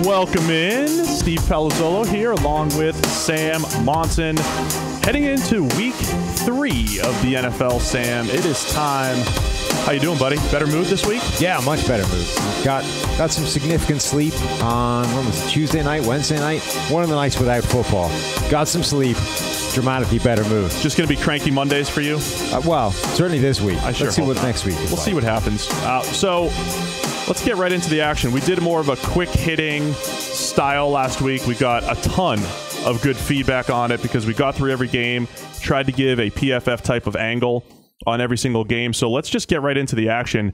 Welcome in. Steve Palazzolo here along with Sam Monson. Heading into week 3 of the NFL, Sam. It is time. How you doing, buddy? Better mood this week? Yeah, much better mood. Got some significant sleep on, when was it, Tuesday night, Wednesday night? One of the nights without football. Got some sleep. Dramatically better mood. Just going to be cranky Mondays for you? Well, certainly this week. Let's see what next week is. We'll see what happens. So let's get right into the action. We did more of a quick-hitting style last week. We got a ton of good feedback on it because we got through every game, tried to give a PFF type of angle on every single game. So let's just get right into the action.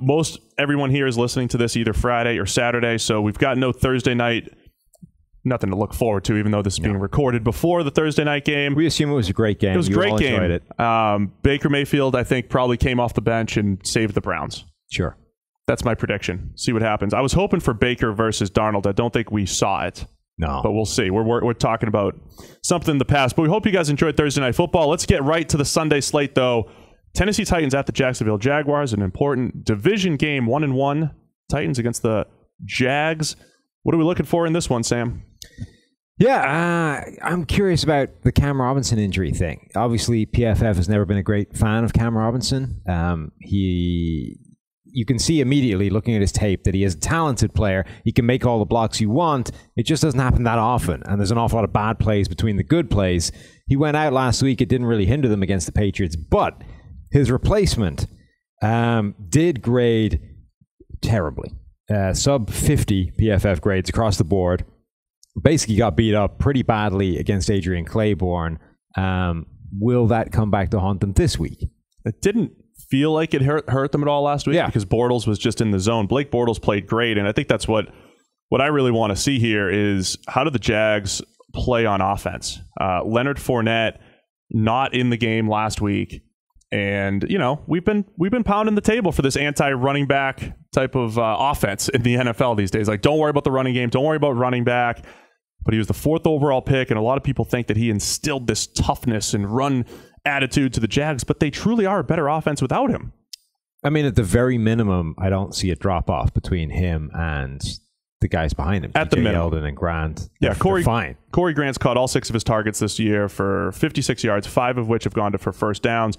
Most everyone here is listening to this either Friday or Saturday, so we've got no Thursday night. Nothing to look forward to, even though this is being recorded before the Thursday night game. We assume it was a great game. It was a great game. Enjoyed it. Baker Mayfield, I think, probably came off the bench and saved the Browns. Sure. That's my prediction. See what happens. I was hoping for Baker versus Darnold. I don't think we saw it. No. But we'll see. We're talking about something in the past. But we hope you guys enjoyed Thursday Night Football. Let's get right to the Sunday slate, though. Tennessee Titans at the Jacksonville Jaguars. An important division game, 1-1. Titans against the Jags. What are we looking for in this one, Sam? Yeah, I'm curious about the Cam Robinson injury thing. Obviously, PFF has never been a great fan of Cam Robinson. You can see immediately looking at his tape that he is a talented player. He can make all the blocks you want. It just doesn't happen that often. And there's an awful lot of bad plays between the good plays. He went out last week. It didn't really hinder them against the Patriots. But his replacement did grade terribly. Sub 50 PFF grades across the board. Basically got beat up pretty badly against Adrian Claiborne. Will that come back to haunt them this week? It didn't feel like it hurt them at all last week because Bortles was just in the zone. Blake Bortles played great, and I think that's what I really want to see here is how do the Jags play on offense? Leonard Fournette not in the game last week, and we've been pounding the table for this anti-running back type of offense in the NFL these days. Like, don't worry about the running game, don't worry about running back. But he was the 4th overall pick, and a lot of people think that he instilled this toughness and run attitude to the Jags, but they truly are a better offense without him. I mean, at the very minimum, I don't see a drop-off between him and the guys behind him. At the minimum. Yeldon and Grant. Yeah, fine. Corey Grant's caught all 6 of his targets this year for 56 yards, 5 of which have gone for first downs.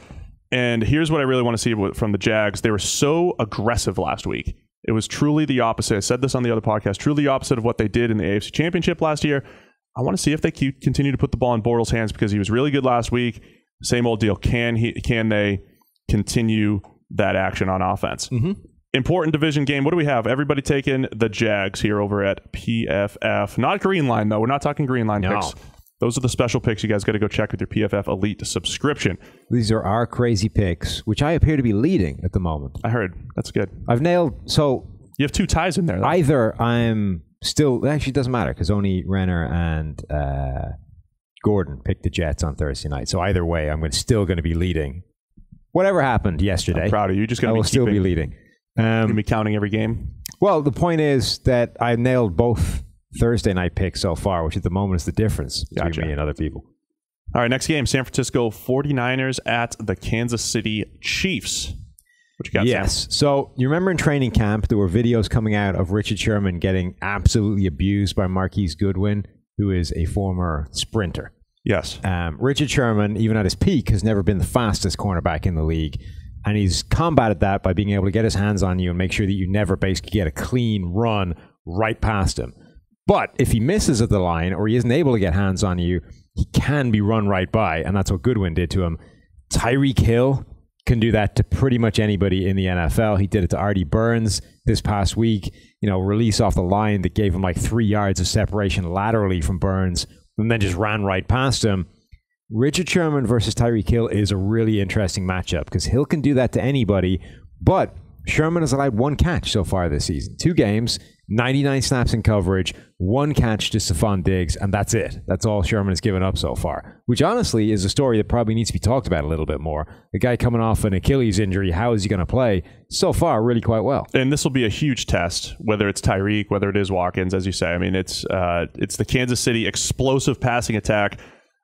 And here's what I really want to see from the Jags. They were so aggressive last week. It was truly the opposite. I said this on the other podcast, truly the opposite of what they did in the AFC Championship last year. I want to see if they continue to put the ball in Bortles' hands because he was really good last week. Same old deal. Can they continue that action on offense? Mm-hmm. Important division game. What do we have? Everybody taking the Jags here over at PFF. Not Green Line, though. We're not talking Green Line picks. Those are the special picks you guys got to go check with your PFF Elite subscription. These are our crazy picks, which I appear to be leading at the moment. I heard. That's good. I've nailed... So you have 2 ties in there, though. Either I'm still... Actually, it doesn't matter because only Renner and Gordon picked the Jets on Thursday night. So either way, I'm still going to be leading. Whatever happened yesterday... I'm proud of you. You're just going to be still be leading. You're going to be counting every game? Well, the point is that I nailed both Thursday night picks so far, which at the moment is the difference between me and other people. All right, next game, San Francisco 49ers at the Kansas City Chiefs. What you got, Yes. Sam? So you remember in training camp, there were videos coming out of Richard Sherman getting absolutely abused by Marquise Goodwin, who is a former sprinter. Yes. Richard Sherman, even at his peak, has never been the fastest cornerback in the league. And he's combated that by being able to get his hands on you and make sure that you never basically get a clean run right past him. But if he misses at the line or he isn't able to get hands on you, he can be run right by, and that's what Goodwin did to him. Tyreek Hill can do that to pretty much anybody in the NFL. He did it to Artie Burns this past week. Release off the line that gave him like 3 yards of separation laterally from Burns and then just ran right past him. Richard Sherman versus Tyreek Hill is a really interesting matchup because Hill can do that to anybody, but Sherman has allowed 1 catch so far this season. 2 games, 99 snaps in coverage, 1 catch to Stephon Diggs, and that's it. That's all Sherman has given up so far, which honestly is a story that probably needs to be talked about a little bit more. The guy coming off an Achilles injury, how is he going to play? So far, really quite well. And this will be a huge test, whether it's Tyreek, whether it is Watkins, as you say. I mean, it's the Kansas City explosive passing attack.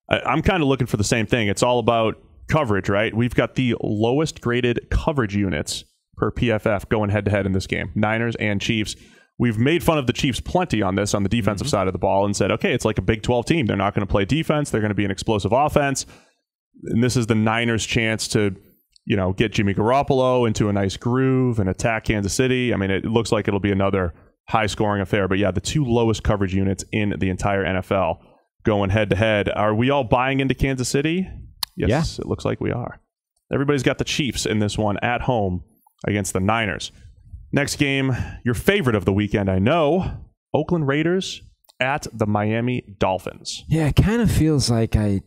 I'm kind of looking for the same thing. It's all about coverage, right? We've got the lowest graded coverage units per PFF going head-to-head in this game, Niners and Chiefs. We've made fun of the Chiefs plenty on this, on the defensive side of the ball, and said, okay, it's like a Big 12 team. They're not going to play defense. They're going to be an explosive offense. And this is the Niners' chance to, get Jimmy Garoppolo into a nice groove and attack Kansas City. I mean, it looks like it'll be another high-scoring affair. But yeah, the 2 lowest coverage units in the entire NFL going head-to-head. Are we all buying into Kansas City? Yes, It looks like we are. Everybody's got the Chiefs in this one at home against the Niners. Next game, your favorite of the weekend, I know, Oakland Raiders at the Miami Dolphins. Yeah, it kind of feels like I'm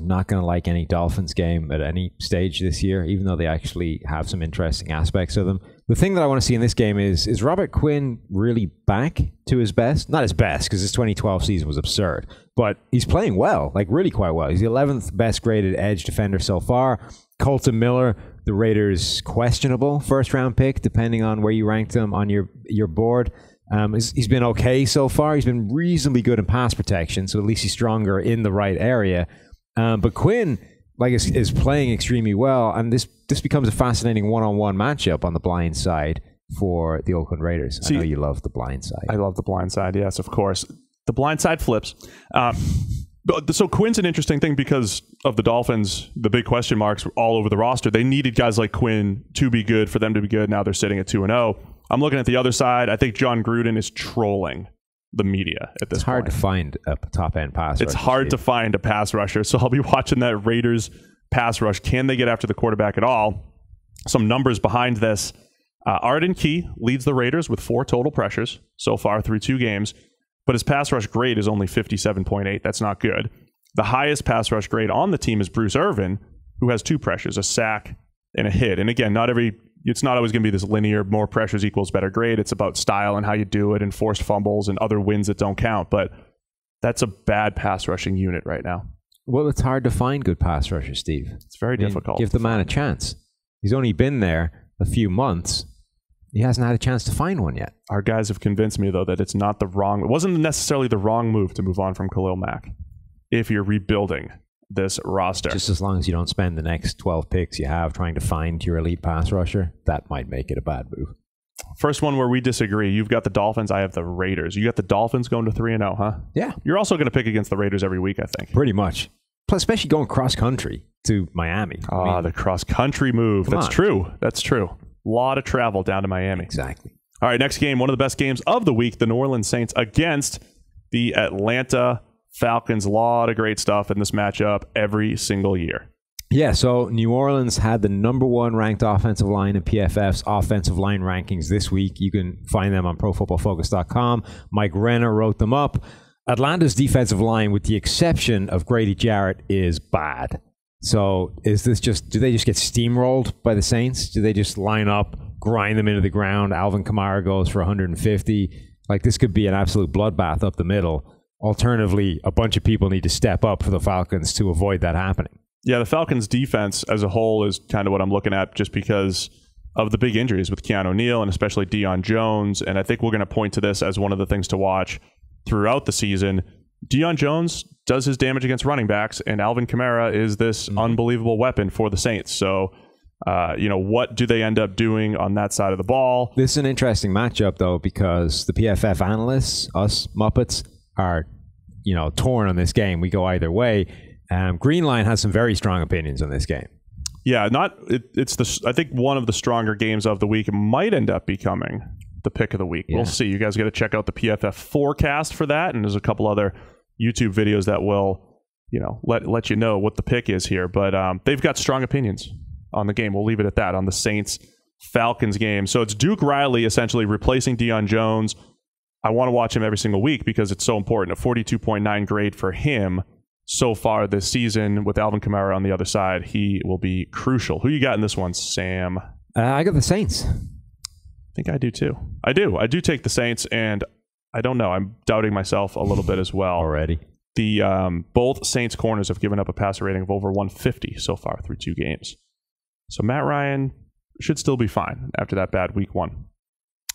not going to like any Dolphins game at any stage this year, even though they actually have some interesting aspects of them. The thing that I want to see in this game is Robert Quinn really back to his best? Not his best, because his 2012 season was absurd, but he's playing well, like really quite well. He's the 11th best graded edge defender so far. Colton Miller, the Raiders' questionable first-round pick, depending on where you ranked him on your board. He's been okay so far. He's been reasonably good in pass protection, so at least he's stronger in the right area. But Quinn, is playing extremely well, and this becomes a fascinating one-on-one matchup on the blind side for the Oakland Raiders. I know you love the blind side. I love the blind side, yes, of course. The blind side flips. So Quinn's an interesting thing because of the Dolphins, the big question marks all over the roster. They needed guys like Quinn to be good, for them to be good. Now they're sitting at 2-0. I'm looking at the other side. I think John Gruden is trolling the media at this point. It's hard to find a top-end pass rusher. It's hard to find a pass rusher, so I'll be watching that Raiders pass rush. Can they get after the quarterback at all? Some numbers behind this. Arden Key leads the Raiders with 4 total pressures so far through 2 games, but his pass rush grade is only 57.8. That's not good. The highest pass rush grade on the team is Bruce Irvin, who has 2 pressures, a sack and a hit. And again, it's not always going to be this linear, more pressures equals better grade. It's about style and how you do it and forced fumbles and other wins that don't count. But that's a bad pass rushing unit right now. Well, it's hard to find good pass rushers, Steve. It's very difficult. Give the man a chance. He's only been there a few months. He hasn't had a chance to find one yet. Our guys have convinced me, though, that it wasn't necessarily the wrong move to move on from Khalil Mack if you're rebuilding this roster. Just as long as you don't spend the next 12 picks you have trying to find your elite pass rusher, that might make it a bad move. First one where we disagree. You've got the Dolphins. I have the Raiders. You got the Dolphins going to 3-0, huh? Yeah. You're also going to pick against the Raiders every week, I think. Pretty much. Plus, especially going cross-country to Miami. The cross-country move. That's true. That's true. A lot of travel down to Miami. Exactly. All right, next game, one of the best games of the week, the New Orleans Saints against the Atlanta Falcons. A lot of great stuff in this matchup every single year. Yeah, so New Orleans had the number 1 ranked offensive line in PFF's offensive line rankings this week. You can find them on ProFootballFocus.com. Mike Renner wrote them up. Atlanta's defensive line, with the exception of Grady Jarrett, is bad. So do they just get steamrolled by the Saints? Do they just line up, grind them into the ground? Alvin Kamara goes for 150. This could be an absolute bloodbath up the middle. Alternatively, a bunch of people need to step up for the Falcons to avoid that happening. Yeah, the Falcons' defense as a whole is kind of what I'm looking at just because of the big injuries with Keanu Neal and especially Deion Jones. And I think we're going to point to this as one of the things to watch throughout the season. Deion Jones does his damage against running backs, and Alvin Kamara is this unbelievable weapon for the Saints. So, what do they end up doing on that side of the ball? This is an interesting matchup, though, because the PFF analysts, us Muppets, are, torn on this game. We go either way. Greenline has some very strong opinions on this game. Yeah, I think one of the stronger games of the week. It might end up becoming the pick of the week. Yeah. We'll see. You guys got to check out the PFF forecast for that, and there's a couple other YouTube videos that will, let you know what the pick is here. But they've got strong opinions on the game. We'll leave it at that on the Saints-Falcons game. So it's Duke Riley essentially replacing Deion Jones. I want to watch him every single week because it's so important. A 42.9 grade for him so far this season with Alvin Kamara on the other side. He will be crucial. Who you got in this one, Sam? I got the Saints. think I do too. I do take the Saints, and I don't know. I'm doubting myself a little bit as well. Already. The both Saints corners have given up a passer rating of over 150 so far through 2 games. So Matt Ryan should still be fine after that bad week 1.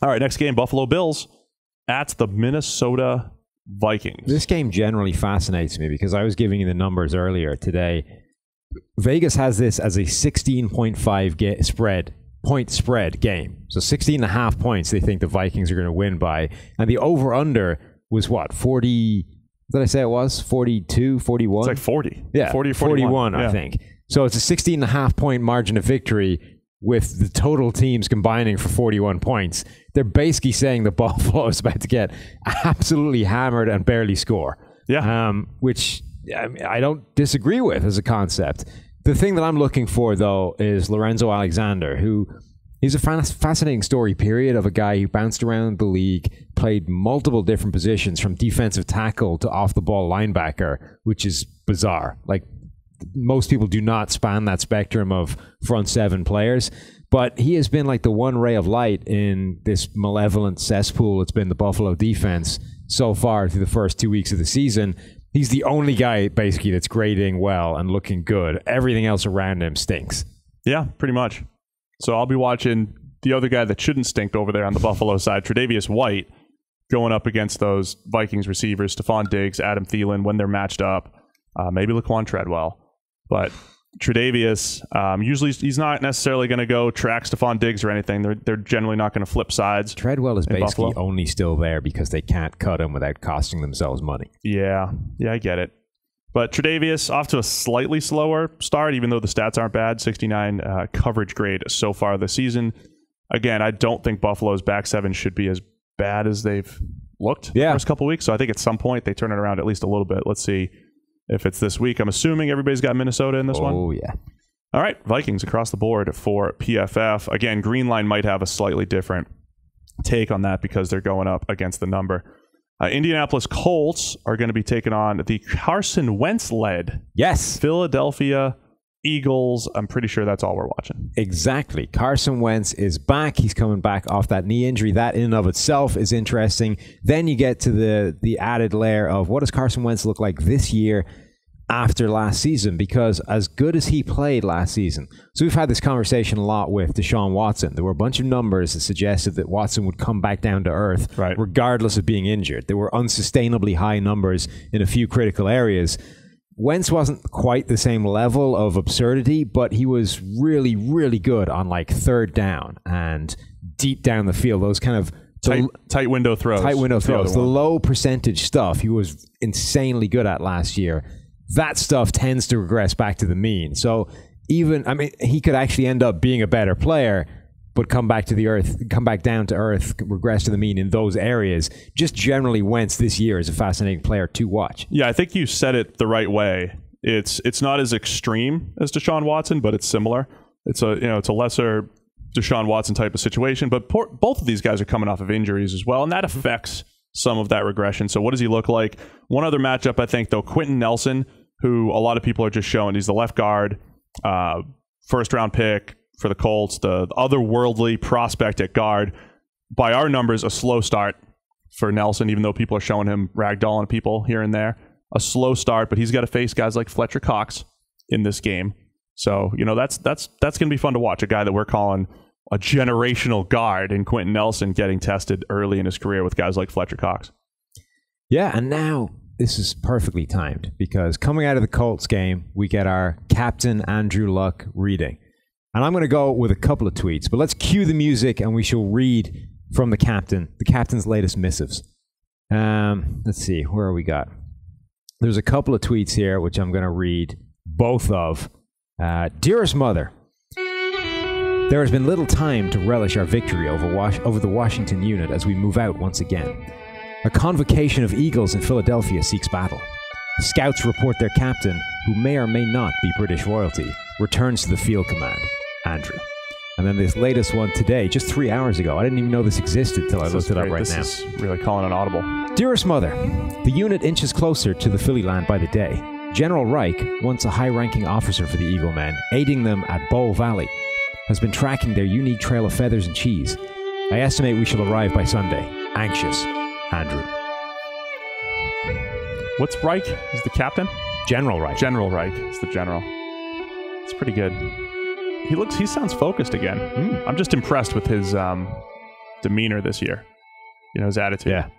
All right, next game, Buffalo Bills at the Minnesota Vikings. This game generally fascinates me because I was giving you the numbers earlier today. Vegas has this as a 16.5 point spread game. So 16.5 points they think the Vikings are going to win by. And the over-under was what, 40... Did I say it was? 42, 41? It's like 40. Yeah, 40 41, I think. So it's a 16.5 point margin of victory with the total teams combining for 41 points. They're basically saying the Buffalo is about to get absolutely hammered and barely score. Yeah. Which I don't disagree with as a concept. The thing that I'm looking for, though, is Lorenzo Alexander, who... He's a fascinating story, period, of a guy who bounced around the league, played multiple different positions from defensive tackle to off-the-ball linebacker, which is bizarre. Like, most people do not span that spectrum of front 7 players, but he has been like the one ray of light in this malevolent cesspool it's been the Buffalo defense so far through the first 2 weeks of the season. He's the only guy, basically, that's grading well and looking good. Everything else around him stinks. Yeah, pretty much. So I'll be watching the other guy that shouldn't stink over there on the Buffalo side, Tre'Davious White, going up against those Vikings receivers, Stephon Diggs, Adam Thielen, when they're matched up. Maybe Laquan Treadwell. But Tre'Davious, usually he's not necessarily going to go track Stephon Diggs or anything. They're generally not going to flip sides. Treadwell is basically Buffalo. Only still there because they can't cut him without costing themselves money. Yeah, I get it. But Tre'Davious off to a slightly slower start, even though the stats aren't bad. 69 coverage grade so far this season. Again, I don't think Buffalo's back 7 should be as bad as they've looked the first couple weeks. So I think at some point they turn it around at least a little bit. Let's see if it's this week. I'm assuming everybody's got Minnesota in this one. Oh, yeah. All right, Vikings across the board for PFF. Again, Greenline might have a slightly different take on that because they're going up against the number. Indianapolis Colts are going to be taking on the Carson Wentz-led Philadelphia Eagles. I'm pretty sure that's all we're watching. Exactly. Carson Wentz is back. He's coming back off that knee injury. That in and of itself is interesting. Then you get to the added layer of what does Carson Wentz look like this year after last season, because as good as he played last season. So we've had this conversation a lot with Deshaun Watson. There were a bunch of numbers that suggested that Watson would come back down to earth regardless of being injured. There were unsustainably high numbers in a few critical areas. Wentz wasn't quite the same level of absurdity, but he was really, really good on like third down and deep down the field. Those kind of tight window throws. The low percentage stuff he was insanely good at last year. That stuff tends to regress back to the mean. So he could actually end up being a better player, but come back down to earth, regress to the mean in those areas. Just generally, Wentz this year is a fascinating player to watch. Yeah, I think you said it the right way. It's not as extreme as Deshaun Watson, but it's similar. It's a lesser Deshaun Watson type of situation. But both of these guys are coming off of injuries as well, and that affects some of that regression. So what does he look like? One other matchup, I think, though, Quentin Nelson, who a lot of people are just showing. He's the left guard, first-round pick for the Colts, the otherworldly prospect at guard. By our numbers, a slow start for Nelson, even though people are showing him ragdolling people here and there. A slow start, but he's got to face guys like Fletcher Cox in this game. So, that's going to be fun to watch. A guy that we're calling a generational guard in Quentin Nelson getting tested early in his career with guys like Fletcher Cox. Yeah, and now this is perfectly timed because coming out of the Colts game, we get our Captain Andrew Luck reading. And I'm going to go with a couple of tweets, but let's cue the music and we shall read from the captain's latest missives. Let's see, where are we got? There's a couple of tweets here, which I'm going to read both of. Dearest Mother, there has been little time to relish our victory over the Washington unit as we move out once again. A convocation of Eagles in Philadelphia seeks battle. Scouts report their captain, who may or may not be British royalty, returns to the field command. Andrew. And then this latest one today, just 3 hours ago. I didn't even know this existed till I looked it up right now. This is really calling an audible. Dearest Mother, the unit inches closer to the Philly land by the day. General Reich, once a high-ranking officer for the Eagle Men, aiding them at Bowl Valley, has been tracking their unique trail of feathers and cheese. I estimate we shall arrive by Sunday. Anxious, Andrew. What's Reich? Is the captain? General Reich. General Reich is the general. It's pretty good. He sounds focused again. I'm just impressed with his demeanor this year. His attitude. Yeah.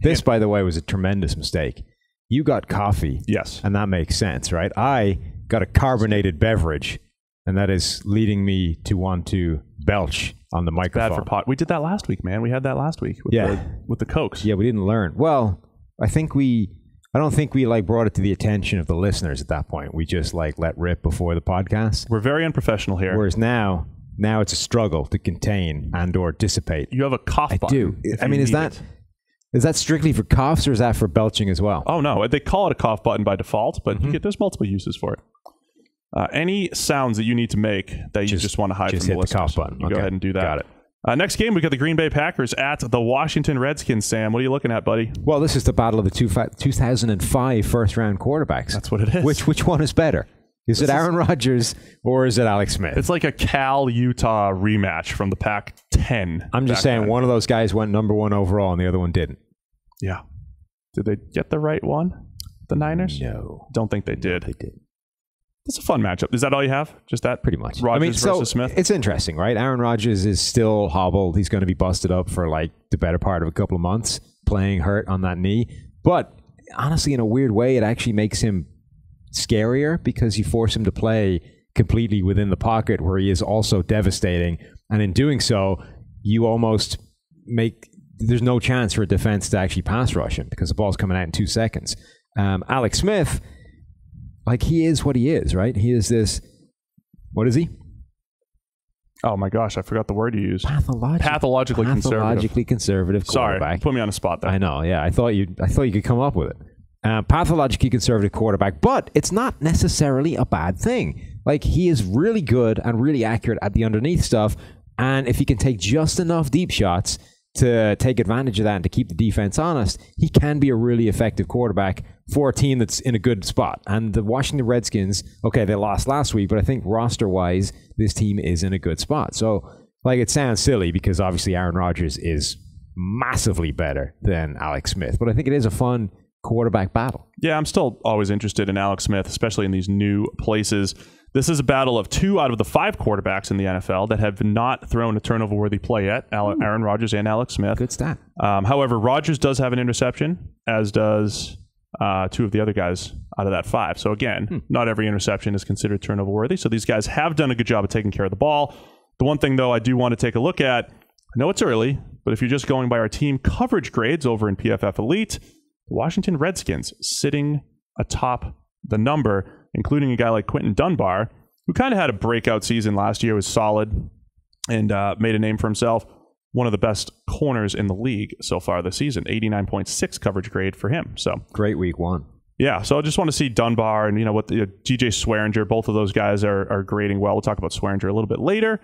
This, by the way, was a tremendous mistake. You got coffee. Yes. And that makes sense, right? I got a carbonated beverage, and that is leading me to want to belch on the microphone. Bad for pot. We did that last week, man. We had that last week with the Cokes. Yeah, we didn't learn. Well, I don't think we brought it to the attention of the listeners at that point. We just let rip before the podcast. We're very unprofessional here. Whereas now it's a struggle to contain and or dissipate. You have a cough button. I do. I mean, is that strictly for coughs or is that for belching as well? Oh, no. They call it a cough button by default, but there's multiple uses for it. Any sounds that you need to make that you just want to hide from the listeners. Just hit the cough button. Okay. Go ahead and do that. Got it. Next game, we got the Green Bay Packers at the Washington Redskins. Sam, what are you looking at, buddy? Well, this is the battle of the 2005 first-round quarterbacks. That's what it is. Which one is better? Is it Aaron Rodgers or is it Alex Smith? It's like a Cal-Utah rematch from the Pac-10. I'm just saying one of those guys went number 1 overall and the other one didn't. Yeah. Did they get the right one? The Niners? No. Don't think they did. They did. It's a fun matchup. Is that all you have? Just that? Pretty much. Rodgers versus Smith? It's interesting, right? Aaron Rodgers is still hobbled. He's going to be busted up for the better part of a couple of months, playing hurt on that knee. But honestly, in a weird way, it actually makes him scarier because you force him to play completely within the pocket where he is also devastating. And in doing so, you almost there's no chance for a defense to actually pass rush him because the ball's coming out in 2 seconds. Alex Smith, he is what he is, right? He is this, what is he? Oh my gosh, I forgot the word you used. Pathologically conservative quarterback. Sorry, put me on a spot there. I know, yeah. I thought you could come up with it. Pathologically conservative quarterback, but it's not necessarily a bad thing. He is really good and really accurate at the underneath stuff, and if he can take just enough deep shots to take advantage of that and to keep the defense honest, he can be a really effective quarterback for a team that's in a good spot. And the Washington Redskins, okay, they lost last week, but I think roster-wise, this team is in a good spot. So, it sounds silly because obviously Aaron Rodgers is massively better than Alex Smith, but I think it is a fun quarterback battle. Yeah, I'm still always interested in Alex Smith, especially in these new places. This is a battle of 2 out of the 5 quarterbacks in the NFL that have not thrown a turnover-worthy play yet, Aaron Rodgers and Alex Smith. Good stat. However, Rodgers does have an interception, as does 2 of the other guys out of that 5. So again, not every interception is considered turnover-worthy. So these guys have done a good job of taking care of the ball. The one thing, though, I do want to take a look at, I know it's early, but if you're just going by our team coverage grades over in PFF Elite, the Washington Redskins sitting atop the number, including a guy like Quentin Dunbar, who kind of had a breakout season last year, was solid, and made a name for himself. One of the best corners in the league so far this season, 89.6 coverage grade for him. So great week 1. Yeah, so I just want to see Dunbar and what DJ Swearinger, both of those guys are grading well. We'll talk about Swearinger a little bit later.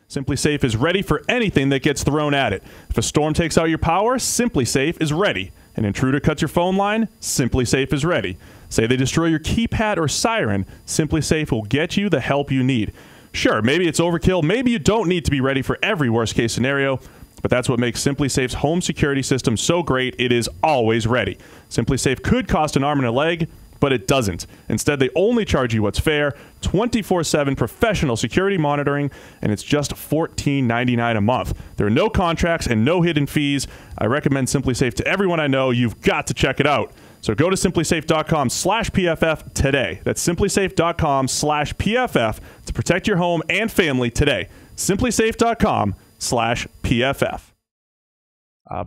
Simply Safe is ready for anything that gets thrown at it. If a storm takes out your power, Simply Safe is ready. An intruder cuts your phone line, Simply Safe is ready. Say they destroy your keypad or siren, Simply Safe will get you the help you need. Sure, maybe it's overkill, maybe you don't need to be ready for every worst-case scenario, but that's what makes Simply Safe's home security system so great, it is always ready. Simply Safe could cost an arm and a leg, but it doesn't. Instead, they only charge you what's fair, 24/7 professional security monitoring, and it's just $14.99 a month. There are no contracts and no hidden fees. I recommend Simply Safe to everyone I know. You've got to check it out. So go to simplysafe.com/PFF today. That's simplysafe.com/PFF to protect your home and family today. simplysafe.com/PFF.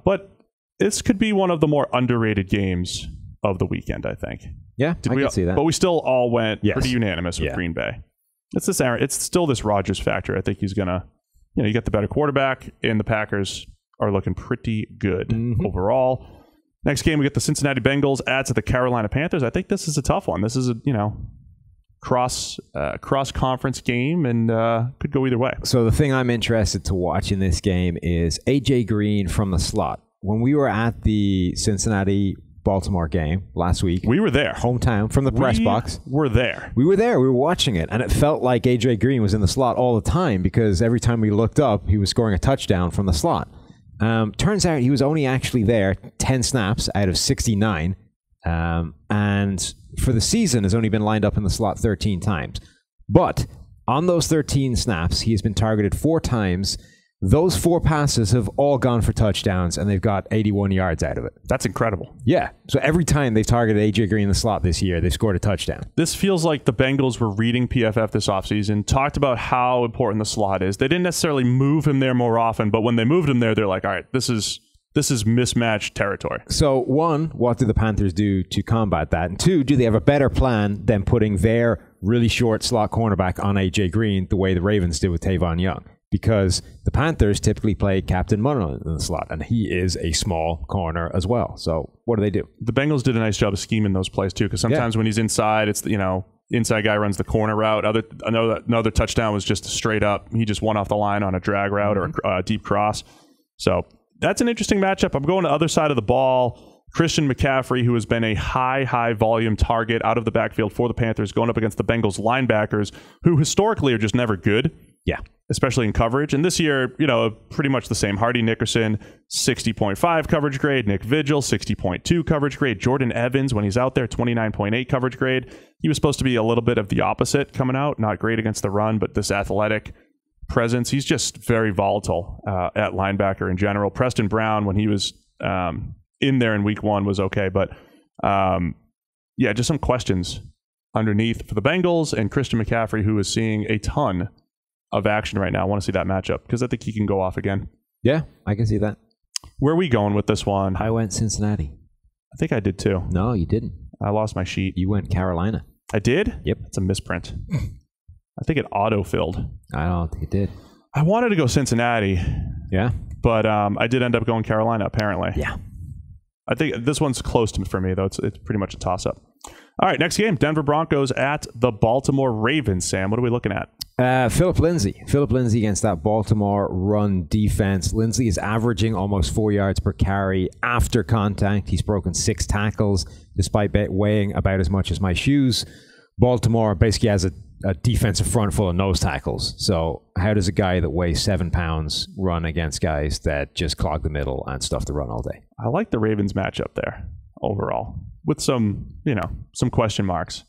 But this could be one of the more underrated games of the weekend, I think. Yeah, I can see that. But we still all went pretty unanimous with Green Bay. It's still this Rodgers factor. I think he's going to, you get the better quarterback, and the Packers are looking pretty good overall. Next game, we get the Cincinnati Bengals at the Carolina Panthers. I think this is a tough one. This is a, cross-conference game, and could go either way. So the thing I'm interested to watch in this game is A.J. Green from the slot. When we were at the Cincinnati Baltimore game last week. We were there. Hometown from the press box. We were there. We were there. We were watching it. And it felt like AJ Green was in the slot all the time because every time we looked up, he was scoring a touchdown from the slot. Turns out he was only actually there 10 snaps out of 69. And for the season has only been lined up in the slot 13 times. But on those 13 snaps, he has been targeted 4 times. Those 4 passes have all gone for touchdowns, and they've got 81 yards out of it. That's incredible. Yeah. So every time they've targeted A.J. Green in the slot this year, they've scored a touchdown. This feels like the Bengals were reading PFF this offseason, talked about how important the slot is. They didn't necessarily move him there more often, but when they moved him there, they're like, all right, this is mismatched territory. So 1, what do the Panthers do to combat that? And 2, do they have a better plan than putting their really short slot cornerback on A.J. Green the way the Ravens did with Tavon Young? Because the Panthers typically play Captain Monson in the slot, and he is a small corner as well. So what do? The Bengals did a nice job of scheming those plays too, because sometimes when he's inside, it's inside guy runs the corner route. Another touchdown was just straight up. He just won off the line on a drag route or a deep cross. So that's an interesting matchup. I'm going to the other side of the ball. Christian McCaffrey, who has been a high volume target out of the backfield for the Panthers, going up against the Bengals linebackers, who historically are just never good. Yeah. Especially in coverage. And this year, pretty much the same. Hardy Nickerson, 60.5 coverage grade. Nick Vigil, 60.2 coverage grade. Jordan Evans, when he's out there, 29.8 coverage grade. He was supposed to be a little bit of the opposite coming out. Not great against the run, but this athletic presence. He's just very volatile at linebacker in general. Preston Brown, when he was in there in week 1, was okay. But just some questions underneath for the Bengals and Christian McCaffrey, who is seeing a ton of action right now. I want to see that matchup because I think he can go off again. Yeah, I can see that. Where are we going with this one? I went Cincinnati. I think I did too. No, you didn't. I lost my sheet. You went Carolina. I did? Yep. It's a misprint. I think it auto-filled. I don't think it did. I wanted to go Cincinnati. Yeah? But I did end up going Carolina, apparently. Yeah. I think this one's close for me, though. It's pretty much a toss-up. All right, next game, Denver Broncos at the Baltimore Ravens. Sam, what are we looking at? Philip Lindsay against that Baltimore run defense. Lindsay is averaging almost 4 yards per carry after contact. He's broken 6 tackles despite weighing about as much as my shoes. Baltimore basically has a defensive front full of nose tackles. So how does a guy that weighs 7 pounds run against guys that just clog the middle and stuff the run all day? I like the Ravens matchup there overall, with some question marks.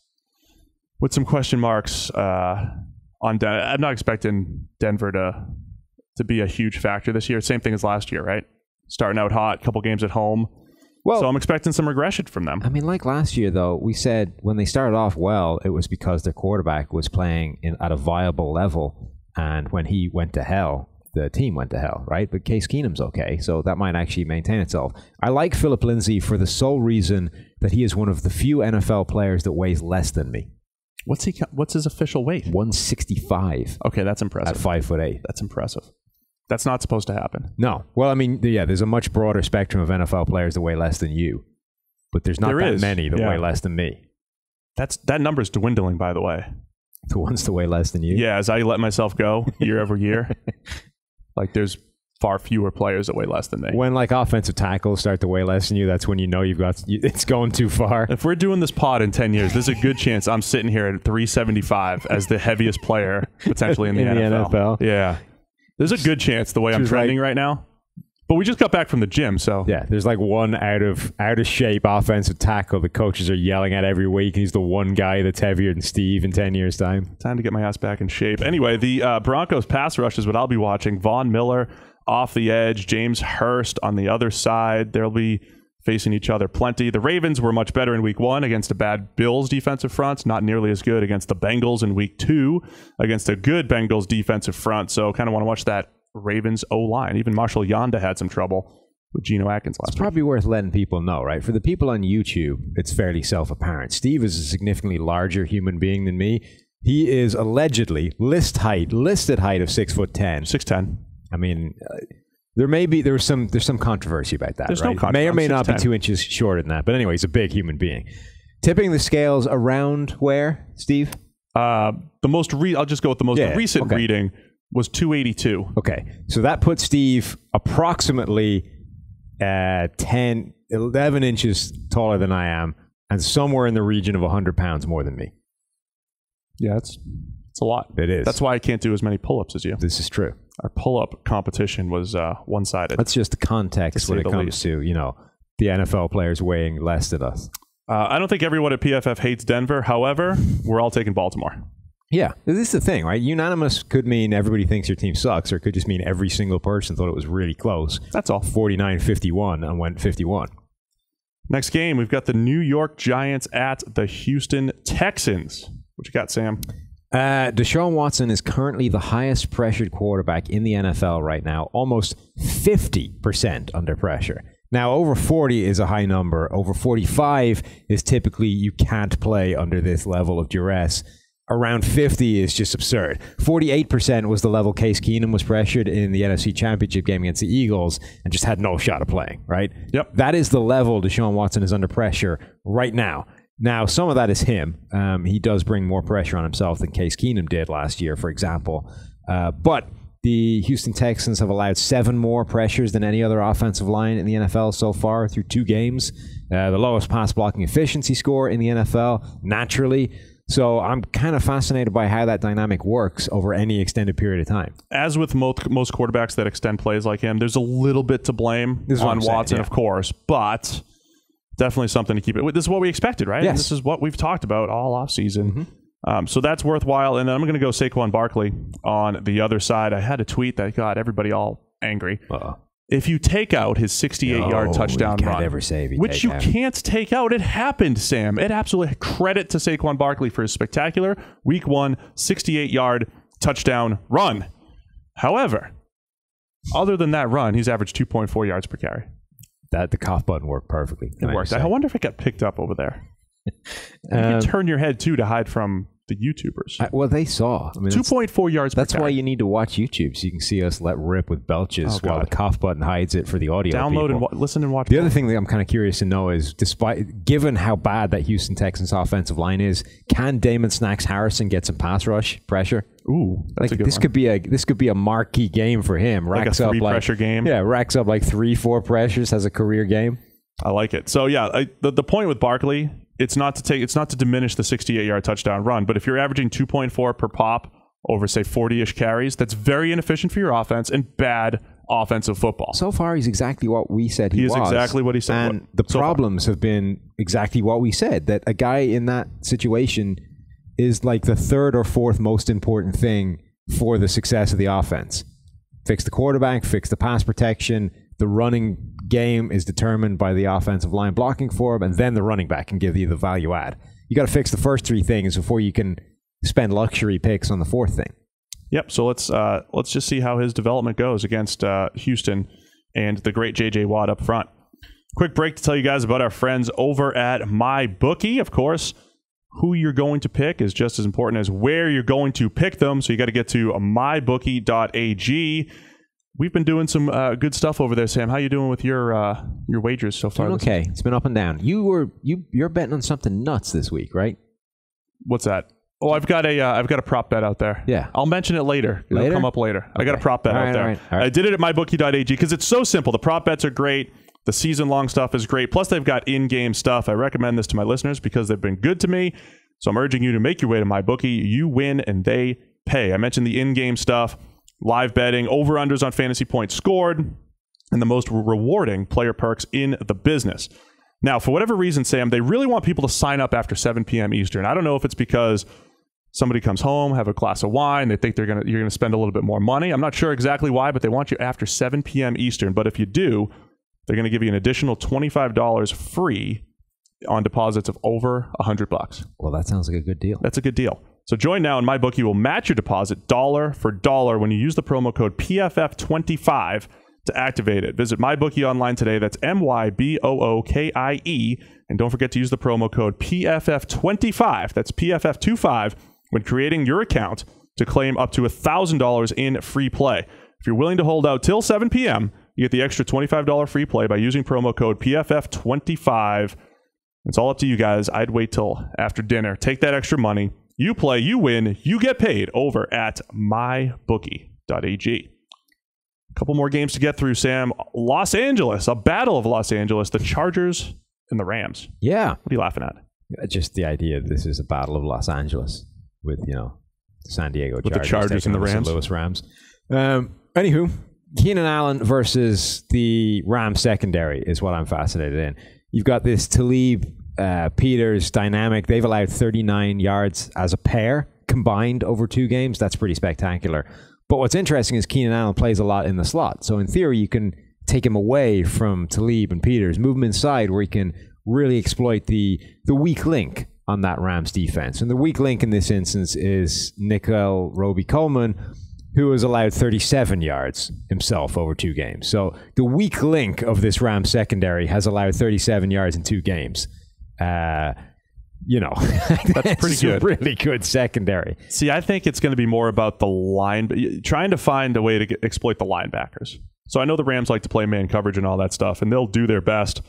With some question marks on Denver. I'm not expecting Denver to be a huge factor this year. Same thing as last year, right? Starting out hot, couple games at home. Well, so I'm expecting some regression from them. I mean, like last year, though, we said when they started off well, it was because their quarterback was playing at a viable level. And when he went to hell, the team went to hell, right? But Case Keenum's okay, so that might actually maintain itself. I like Philip Lindsay for the sole reason that he is one of the few NFL players that weighs less than me. What's his official weight? 165. Okay, that's impressive. At 5'8". That's impressive. That's not supposed to happen. No. Well, I mean, yeah, there's a much broader spectrum of NFL players that weigh less than you, but there's not that many that weigh less than me. That number's dwindling, by the way. The ones that weigh less than you? Yeah, as I let myself go year over year, like there's far fewer players that weigh less than me. When like offensive tackles start to weigh less than you, that's when you know it's going too far. If we're doing this pod in 10 years, there's a good chance I'm sitting here at 375 as the heaviest player potentially in the NFL. Yeah. There's a good chance the way I'm trending right now. But we just got back from the gym, so yeah, there's like one out of shape offensive tackle the coaches are yelling at every week, and he's the one guy that's heavier than Steve in 10 years' time. Time to get my ass back in shape. Anyway, the Broncos pass rush is what I'll be watching. Von Miller off the edge, James Hurst on the other side. They'll be facing each other plenty. The Ravens were much better in week 1 against a bad Bills defensive front, not nearly as good against the Bengals in week 2 against a good Bengals defensive front. So kind of want to watch that Ravens O-line. Even Marshall Yanda had some trouble with Geno Atkins last week. It's probably worth letting people know, right? For the people on YouTube, it's fairly self-apparent. Steve is a significantly larger human being than me. He is allegedly listed height of 6'10". 6'10". I mean, there's some controversy about that. There's right? no controversy. May or may not be 2 inches shorter than that. But anyway, he's a big human being. Tipping the scales around where, Steve? I'll just go with the most recent reading was 282. Okay, so that puts Steve approximately 10 11 inches taller than I am and somewhere in the region of 100 pounds more than me. Yeah, it's a lot. It is. That's why I can't do as many pull-ups as you. This is true. Our pull-up competition was one-sided. That's just the context when it comes to, the NFL players weighing less than us. I don't think everyone at PFF hates Denver. However, we're all taking Baltimore. Yeah, this is the thing, right? Unanimous could mean everybody thinks your team sucks, or it could just mean every single person thought it was really close. That's all. 49-51 and went 51. Next game, we've got the New York Giants at the Houston Texans. What you got, Sam? Deshaun Watson is currently the highest pressured quarterback in the NFL right now, almost 50% under pressure. Now, over 40 is a high number. Over 45 is typically you can't play under this level of duress. Around 50 is just absurd. 48% was the level Case Keenum was pressured in the NFC Championship game against the Eagles and just had no shot of playing, right? Yep. That is the level Deshaun Watson is under pressure right now. Now, some of that is him. He does bring more pressure on himself than Case Keenum did last year, for example. But the Houston Texans have allowed 7 more pressures than any other offensive line in the NFL so far through 2 games. The lowest pass blocking efficiency score in the NFL, naturally. So I'm kind of fascinated by how that dynamic works over any extended period of time. As with most quarterbacks that extend plays like him, there's a little bit to blame on Watson, of course, but definitely something to keep it. This is what we expected, right? Yes. And this is what we've talked about all offseason. So that's worthwhile. And then I'm going to go Saquon Barkley on the other side. I had a tweet that got everybody all angry. If you take out his 68-yard touchdown run, which you can't take out, it happened, Sam. It absolutely credit to Saquon Barkley for his spectacular Week 1 68-yard touchdown run. However, other than that run, he's averaged 2.4 yards per carry. The cough button worked perfectly. It worked. I wonder if it got picked up over there. You can turn your head, too, to hide from the YouTubers. Well, they saw. 2.4 yards per carry. That's why you need to watch YouTube, so you can see us let rip with belches while the cough button hides it for the audio Download people. and listen and watch. The other thing that I'm kind of curious to know is, given how bad that Houston Texans offensive line is, can Damon Snacks Harrison get some pass rush pressure? Ooh, this could be a marquee game for him. Racks like a 3-pressure game. Yeah, racks up like 3-4 pressures, has a career game. I like it. So yeah, the point with Barkley, it's not to diminish the 68-yard touchdown run, but if you're averaging 2.4 per pop over say 40-ish carries, that's very inefficient for your offense and bad offensive football. So far, he's exactly what we said he was. He is exactly what he said. And the problems have been exactly what we said, that a guy in that situation is like the 3rd or 4th most important thing for the success of the offense. Fix the quarterback, fix the pass protection. The running game is determined by the offensive line blocking for him, and then the running back can give you the value add. You got to fix the first 3 things before you can spend luxury picks on the 4th thing. Yep. So let's just see how his development goes against Houston and the great J.J. Watt up front. Quick break to tell you guys about our friends over at MyBookie. Of course, who you're going to pick is just as important as where you're going to pick them. So you got to get to mybookie.ag. We've been doing some good stuff over there, Sam. How you doing with your wagers so far? Doing okay. It's been up and down. You're betting on something nuts this week, right? What's that? Oh, I've got a prop bet out there. Yeah. I'll mention it later. It'll come up later. Okay. I got a prop bet out there. All right. I did it at mybookie.ag because it's so simple. The prop bets are great. The season-long stuff is great. Plus, they've got in-game stuff. I recommend this to my listeners because they've been good to me. So I'm urging you to make your way to MyBookie. You win and they pay. I mentioned the in-game stuff. Live betting, over-unders on fantasy points scored, and the most rewarding player perks in the business. Now, for whatever reason, Sam, they really want people to sign up after 7 p.m. Eastern. I don't know if it's because somebody comes home, have a glass of wine, they think you're gonna spend a little bit more money. I'm not sure exactly why, but they want you after 7 p.m. Eastern. But if you do, they're going to give you an additional $25 free on deposits of over $100. Well, that sounds like a good deal. That's a good deal. So join now, and MyBookie will match your deposit dollar for dollar when you use the promo code PFF25 to activate it. Visit MyBookie online today. That's MyBookie. And don't forget to use the promo code PFF25. That's PFF25 when creating your account to claim up to $1,000 in free play. If you're willing to hold out till 7 p.m., you get the extra $25 free play by using promo code PFF25. It's all up to you guys. I'd wait till after dinner. Take that extra money. You play, you win, you get paid over at mybookie.ag. couple more games to get through, Sam. Los Angeles, a battle of Los Angeles, the Chargers and the Rams. Yeah. What are you laughing at? Just the idea that this is a battle of Los Angeles with, San Diego Chargers. With the Chargers and the Rams. St. Louis Rams. Anywho, Keenan Allen versus the Rams secondary is what I'm fascinated in. You've got this Talib Peters dynamic. They've allowed 39 yards as a pair combined over 2 games. That's pretty spectacular. But what's interesting is Keenan Allen plays a lot in the slot. So in theory, you can take him away from Talib and Peters, move him inside where he can really exploit the weak link on that Rams defense. And the weak link in this instance is Nickel Roby-Coleman, who has allowed 37 yards himself over 2 games. So the weak link of this Rams secondary has allowed 37 yards in 2 games. That's pretty good. Really good secondary. See, I think it's going to be more about trying to find a way to exploit the linebackers. So I know the Rams like to play man coverage and all that stuff, and they'll do their best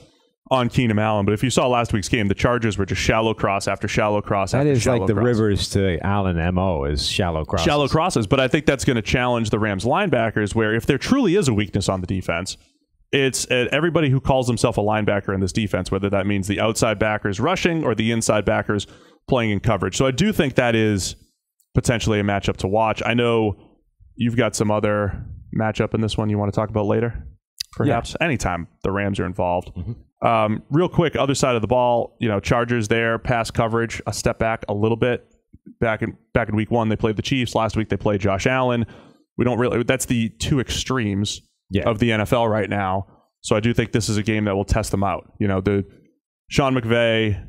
on Keenan Allen. But if you saw last week's game, the Chargers were just shallow cross after shallow cross after shallow cross. That is like the Rivers to Allen MO is shallow crosses. Shallow crosses, but I think that's going to challenge the Rams linebackers, where if there truly is a weakness on the defense, it's everybody who calls himself a linebacker in this defense, whether that means the outside backers rushing or the inside backers playing in coverage. So I do think that is potentially a matchup to watch. I know you've got some other matchup in this one you want to talk about later, perhaps. Yeah. Anytime the Rams are involved. Mm-hmm. Real quick, other side of the ball, Chargers there, pass coverage, a step back a little bit. Back in week 1, they played the Chiefs. Last week, they played Josh Allen. That's the 2 extremes of the NFL right now. So I do think this is a game that will test them out. The Sean McVay,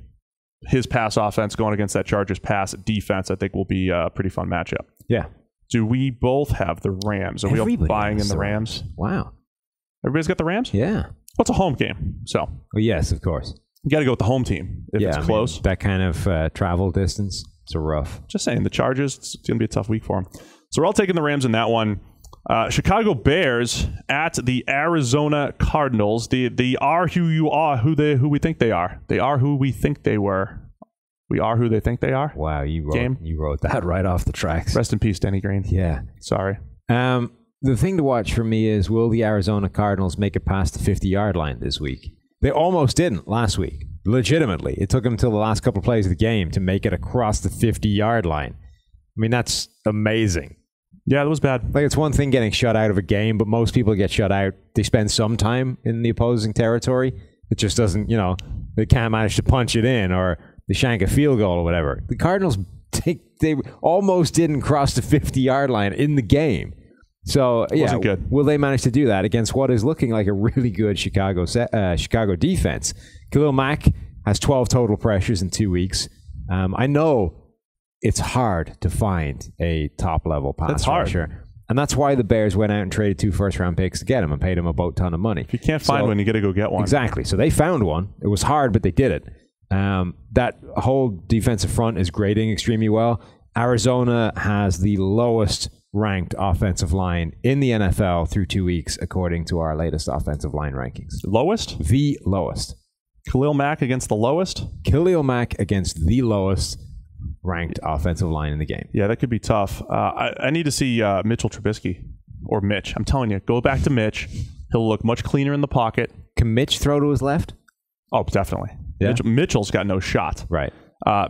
his pass offense going against that Chargers pass defense, I think will be a pretty fun matchup. Yeah. Do we both have the Rams? Are we all buying in the Rams? Wow. Everybody's got the Rams? Yeah. Well, it's a home game, so. Well, yes, of course. You got to go with the home team if it's close. That kind of travel distance, it's a rough. Just saying, the Chargers, it's going to be a tough week for them. So we're all taking the Rams in that one. Chicago Bears at the Arizona Cardinals. The are who you are, who we think they are. They are who we think they were. We are who they think they are. Wow, you wrote that right off the tracks. Rest in peace, Denny Green. Yeah. Sorry. The thing to watch for me is, will the Arizona Cardinals make it past the 50-yard line this week? They almost didn't last week. Legitimately. It took them until the last couple of plays of the game to make it across the 50-yard line. I mean, that's amazing. Yeah, that was bad. Like, it's one thing getting shut out of a game, but most people get shut out. They spend some time in the opposing territory. It just doesn't, they can't manage to punch it in, or they shank a field goal or whatever. The Cardinals, they almost didn't cross the 50-yard line in the game. So, wasn't good. Will they manage to do that against what is looking like a really good Chicago defense? Khalil Mack has 12 total pressures in 2 weeks. I know it's hard to find a top-level pass rusher. And that's why the Bears went out and traded 2 first-round picks to get him and paid him a boat ton of money. If you can't find one, you got to go get one. Exactly. So they found one. It was hard, but they did it. That whole defensive front is grading extremely well. Arizona has the lowest ranked offensive line in the NFL through 2 weeks, according to our latest offensive line rankings. Lowest? The lowest. Khalil Mack against the lowest? Khalil Mack against the lowest ranked offensive line in the game. Yeah, that could be tough. I need to see Mitchell Trubisky, or Mitch. I'm telling you, go back to Mitch. He'll look much cleaner in the pocket. Can Mitch throw to his left? Oh, definitely. Yeah? Mitchell's got no shot. Right.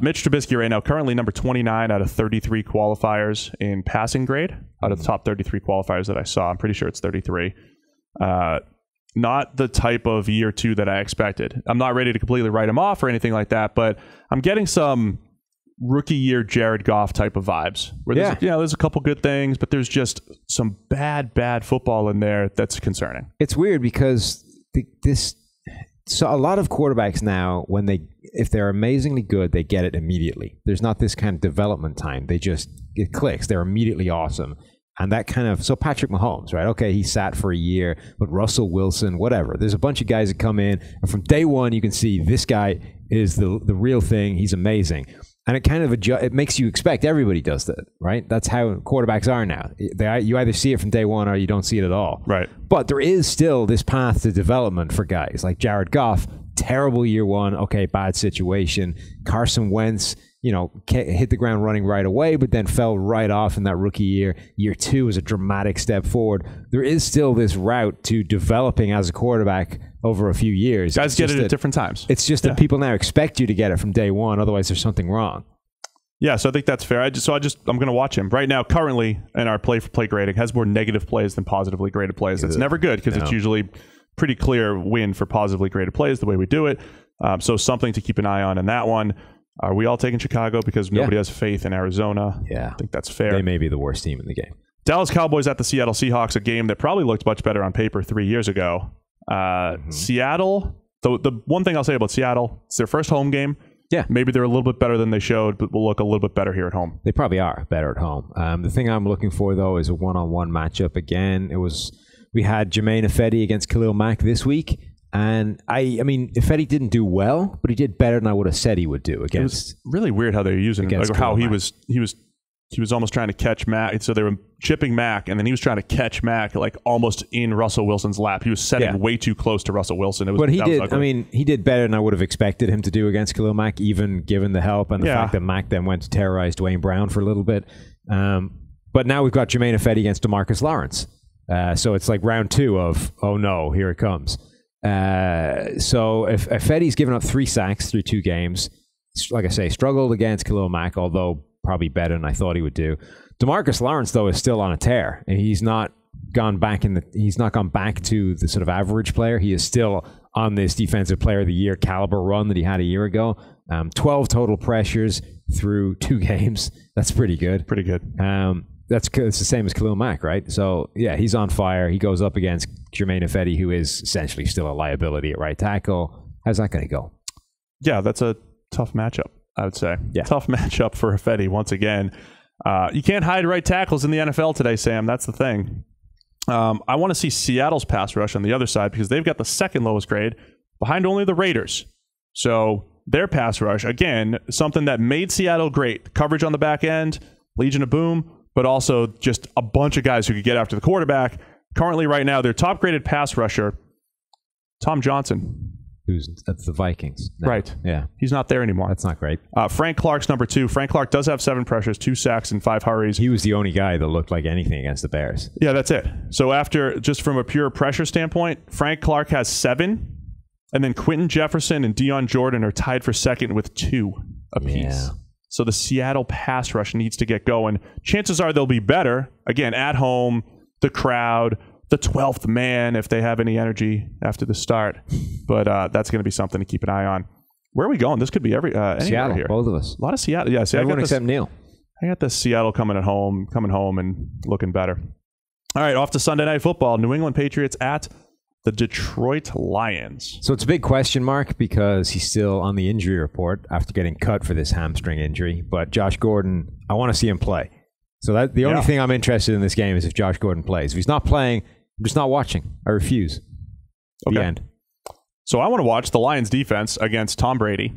Mitch Trubisky right now, currently number 29 out of 33 qualifiers in passing grade, out of the top 33 qualifiers that I saw. I'm pretty sure it's 33. Not the type of year 2 that I expected. I'm not ready to completely write him off or anything like that, but I'm getting some rookie year Jared Goff type of vibes. Where there's a couple good things, but there's just some bad football in there that's concerning. It's weird because so a lot of quarterbacks now, if they're amazingly good, they get it immediately. There's not this kind of development time. It clicks. They're immediately awesome. And that so Patrick Mahomes, right? Okay, he sat for a year, but Russell Wilson, whatever. There's a bunch of guys that come in, and from day one, you can see this guy is the real thing. He's amazing. And it kind of it makes you expect everybody does that, right? That's how quarterbacks are now. You either see it from day one or you don't see it at all. Right. But there is still this path to development for guys like Jared Goff. Terrible year 1. Okay, bad situation. Carson Wentz hit the ground running right away, but then fell right off in that rookie year. Year 2 was a dramatic step forward. There is still this route to developing as a quarterback over a few years. Guys get it at different times. It's just that people now expect you to get it from day one. Otherwise, there's something wrong. Yeah, so I think that's fair. I'm going to watch him right now. Currently, in our play-for-play grading, has more negative plays than positively graded plays. That's never good because it's usually pretty clear win for positively graded plays the way we do it. So something to keep an eye on in that one. Are we all taking Chicago because nobody has faith in Arizona? Yeah, I think that's fair. They may be the worst team in the game. Dallas Cowboys at the Seattle Seahawks, a game that probably looked much better on paper 3 years ago. Seattle. The one thing I'll say about Seattle, it's their first home game. Yeah. Maybe they're a little bit better than they showed, but will look a little bit better here at home. They probably are better at home. The thing I'm looking for, though, is a one-on-one matchup again. We had Jermaine Ifedi against Khalil Mack this week, and I mean, Ifedi didn't do well, but he did better than I would have said he would do against. It was really weird how they were using him, like how he was almost trying to catch Mack. So they were chipping Mack, and then he was trying to catch Mack like almost in Russell Wilson's lap. He was setting way too close to Russell Wilson. But he did. I mean, he did better than I would have expected him to do against Khalil Mack, even given the help and the fact that Mack then went to terrorize Dwayne Brown for a little bit. But now we've got Jermaine Ifedi against DeMarcus Lawrence. So it's like round 2 of, oh no, here it comes. So if Ifedi's given up 3 sacks through 2 games, like I say, struggled against Khalil Mack, although probably better than I thought he would do. DeMarcus Lawrence, though, is still on a tear, and he's not gone back to the sort of average player. He is still on this Defensive Player of the Year caliber run that he had a year ago. 12 total pressures through 2 games. That's pretty good. Pretty good. It's the same as Khalil Mack, right? So, yeah, he's on fire. He goes up against Jermaine Ifedi, who is essentially still a liability at right tackle. How's that going to go? Yeah, that's a tough matchup, I would say. Yeah. Tough matchup for Ifedi once again. You can't hide right tackles in the NFL today, Sam. That's the thing. I want to see Seattle's pass rush on the other side because they've got the second lowest grade behind only the Raiders. So their pass rush, again, something that made Seattle great. Coverage on the back end, Legion of Boom, but also just a bunch of guys who could get after the quarterback. Currently, right now, their top graded pass rusher, Tom Johnson. That's the Vikings. No. Right. Yeah. He's not there anymore. That's not great. Frank Clark's number 2. Frank Clark does have 7 pressures, 2 sacks, and 5 hurries. He was the only guy that looked like anything against the Bears. Yeah, that's it. So after, just from a pure pressure standpoint, Frank Clark has 7, and then Quentin Jefferson and Deion Jordan are tied for second with 2 apiece. Yeah. So the Seattle pass rush needs to get going. Chances are they'll be better, again, at home, the crowd, the 12th man, if they have any energy after the start. But that's going to be something to keep an eye on. Where are we going? This could be Seattle, here. both of us. A lot of Seattle. Yeah, everyone except Neil. I got the Seattle coming home and looking better. All right, off to Sunday Night Football. New England Patriots at the Detroit Lions. So it's a big question mark because he's still on the injury report after getting cut for this hamstring injury. But Josh Gordon, I want to see him play. So the only thing I'm interested in this game is if Josh Gordon plays. If he's not playing, I'm just not watching. I refuse. The end. So I want to watch the Lions defense against Tom Brady.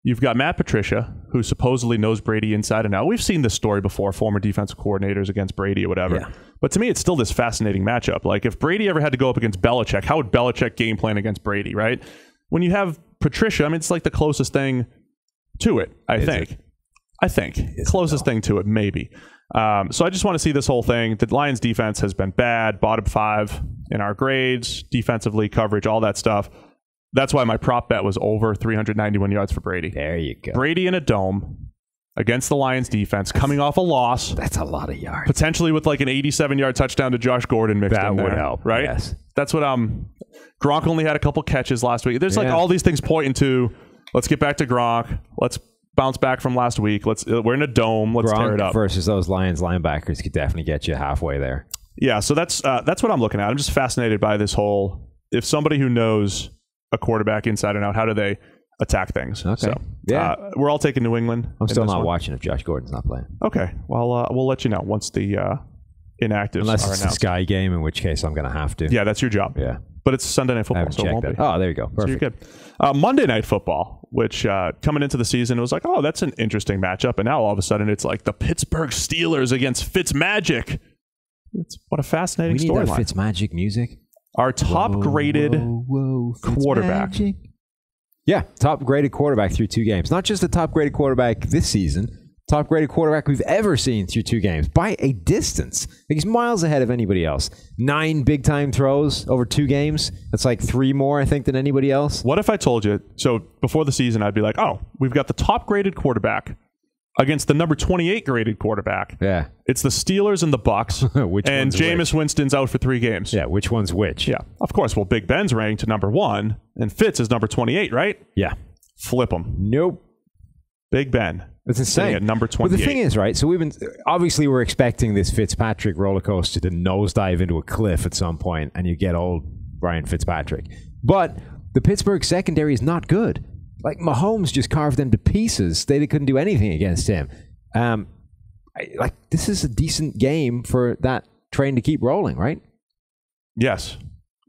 You've got Matt Patricia, who supposedly knows Brady inside and out. We've seen this story before, former defensive coordinators against Brady or whatever. Yeah. But to me, it's still this fascinating matchup. Like, if Brady ever had to go up against Belichick, how would Belichick game plan against Brady, right? When you have Patricia, I mean, it's like the closest thing to it, I think. Closest thing to it, maybe. So I just want to see this whole thing. The Lions defense has been bad, bottom 5 in our grades, defensively, coverage, all that stuff. That's why my prop bet was over 391 yards for Brady. There you go. Brady in a dome against the Lions defense, coming off a loss. That's a lot of yards. Potentially with like an 87-yard touchdown to Josh Gordon mixed in there. That would help, right? Yes. That's what Gronk only had a couple catches last week. There's like all these things pointing to, let's get back to Gronk. Let's bounce back from last week. We're in a dome. Let's tear it up. Versus those Lions linebackers could definitely get you halfway there. Yeah, so that's what I'm looking at. I'm just fascinated by this whole, if somebody who knows a quarterback inside and out, how do they attack things? Okay. So, we're all taking New England. I'm still not watching if Josh Gordon's not playing. Okay. Well, we'll let you know once the inactives Unless are it's announced. a Sky game, in which case I'm going to have to. Yeah, that's your job. Yeah. But it's Sunday Night Football, so it won't be. Oh, there you go. Perfect. So you're good. Monday Night Football, which coming into the season, it was like, oh, that's an interesting matchup. And now all of a sudden it's like the Pittsburgh Steelers against Fitzmagic. What a fascinating storyline. We need that Fitzmagic music. Our top-graded quarterback. Yeah, top-graded quarterback through 2 games. Not just the top-graded quarterback this season, top-graded quarterback we've ever seen through 2 games by a distance. Like, he's miles ahead of anybody else. 9 big-time throws over 2 games. That's like 3 more, I think, than anybody else. What if I told you, so before the season, I'd be like, oh, we've got the top-graded quarterback against the number 28 graded quarterback. Yeah. It's the Steelers and the Bucks. And Jameis Winston's out for 3 games. Yeah, which one's which? Yeah, of course. Well, Big Ben's ranked to number 1, and Fitz is number 28, right? Yeah. Flip him. Nope. Big Ben. It's insane. At number 28. But the thing is, right, so we're expecting this Fitzpatrick roller coaster to nosedive into a cliff at some point, and you get old Brian Fitzpatrick. But the Pittsburgh secondary is not good. Like, Mahomes just carved them to pieces. They couldn't do anything against him. This is a decent game for that train to keep rolling, right? Yes.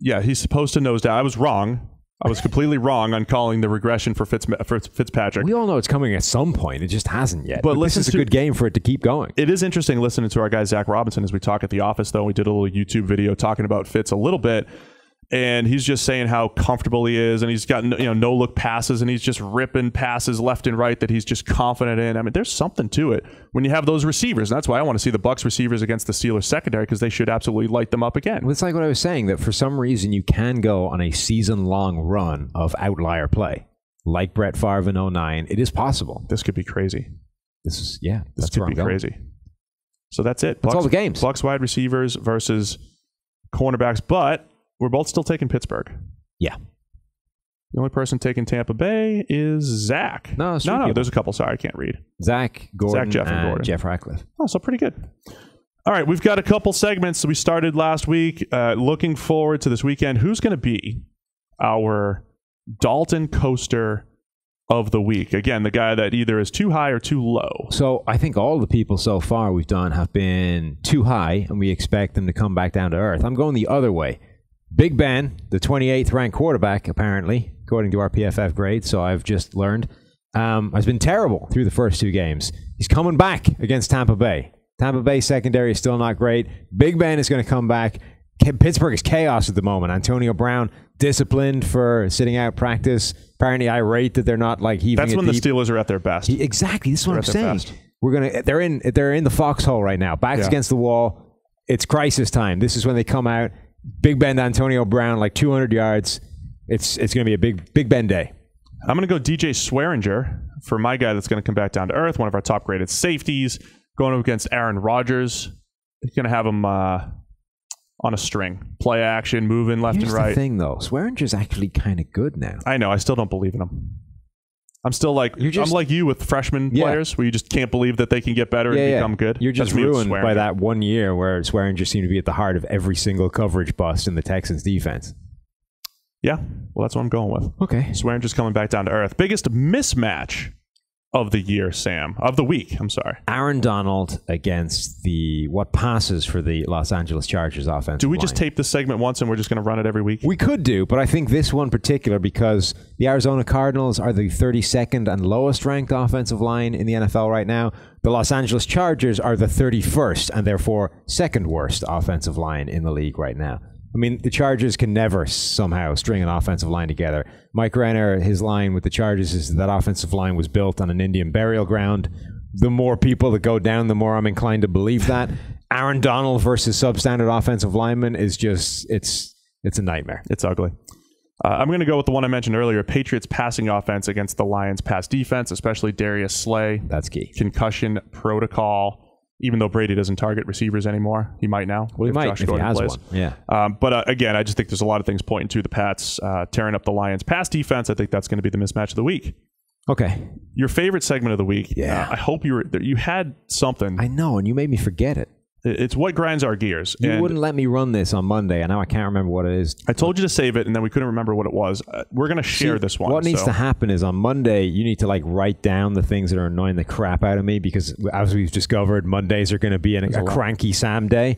Yeah, he's supposed to nosedive. I was wrong. I was completely wrong on calling the regression for Fitzpatrick. We all know it's coming at some point. It just hasn't yet. But this is a good game for it to keep going. It is interesting listening to our guy, Zach Robinson, as we talk at the office, though. We did a little YouTube video talking about Fitz a little bit. And he's just saying how comfortable he is, and he's got no-look passes, and he's just ripping passes left and right that he's just confident in. I mean, there's something to it when you have those receivers. And that's why I want to see the Bucs receivers against the Steelers secondary, because they should absolutely light them up again. Well, it's like what I was saying, that for some reason you can go on a season-long run of outlier play, like Brett Favre in 2009. It is possible. This could be crazy. This could be crazy. So that's it. That's all the games. Bucs wide receivers versus cornerbacks, but we're both still taking Pittsburgh. Yeah. The only person taking Tampa Bay is Zach. No, there's a couple. Sorry, I can't read. Zach, Gordon, Jeff, and Gordon. Jeff Ratcliffe. Oh, so pretty good. All right, we've got a couple segments we started last week. Looking forward to this weekend. Who's going to be our Dalton Coaster of the week? Again, the guy that either is too high or too low. So I think all the people so far we've done have been too high, and we expect them to come back down to earth. I'm going the other way. Big Ben, the 28th ranked quarterback, apparently, according to our PFF grade, so I've just learned, has been terrible through the first 2 games. He's coming back against Tampa Bay. Tampa Bay secondary is still not great. Big Ben is going to come back. Pittsburgh is chaos at the moment. Antonio Brown disciplined for sitting out practice. Apparently irate that they're not like heaving. That's when the Steelers are at their best. Exactly. This is what I'm saying. They're in the foxhole right now. Backs against the wall. It's crisis time. This is when they come out. Big Ben to Antonio Brown, like 200 yards. It's going to be a Big Ben day. I'm going to go DJ Swearinger for my guy that's going to come back down to earth, one of our top-graded safeties, going up against Aaron Rodgers. He's going to have him on a string. Play action, moving left and right. Here's the thing, though. Swearinger's actually kind of good now. I know. I still don't believe in him. I'm still like, I'm like you with freshman players, where you just can't believe that they can get better and become good. You're just ruined by that 1 year where Swearinger seemed to be at the heart of every single coverage bust in the Texans defense. Yeah, well, that's what I'm going with. Okay. Swearinger's coming back down to earth. Biggest mismatch of the year, Sam. Of the week, I'm sorry. Aaron Donald against what passes for the Los Angeles Chargers offense. Do we just tape this segment once and we're just going to run it every week? We could do, but I think this one particular, because the Arizona Cardinals are the 32nd and lowest ranked offensive line in the NFL right now. The Los Angeles Chargers are the 31st and therefore second worst offensive line in the league right now. I mean, the Chargers can never somehow string an offensive line together. Mike Renner, his line with the Chargers is that offensive line was built on an Indian burial ground. The more people that go down, the more I'm inclined to believe that. Aaron Donald versus substandard offensive lineman is just, it's a nightmare. It's ugly. I'm going to go with the one I mentioned earlier, Patriots passing offense against the Lions pass defense, especially Darius Slay. That's key. Concussion protocol. Even though Brady doesn't target receivers anymore, he might now. Well, he might if he has one. Yeah. But again, I just think there's a lot of things pointing to the Pats tearing up the Lions' pass defense. I think that's going to be the mismatch of the week. Okay. Your favorite segment of the week. Yeah. I hope you had something. I know, and you made me forget it. It's what grinds our gears. You wouldn't let me run this on Monday, and now I can't remember what it is. I told you to save it, and then we couldn't remember what it was. We're going to share this one. What needs to happen is on Monday, you need to write down the things that are annoying the crap out of me, because as we've discovered, Mondays are going to be a cranky Sam day.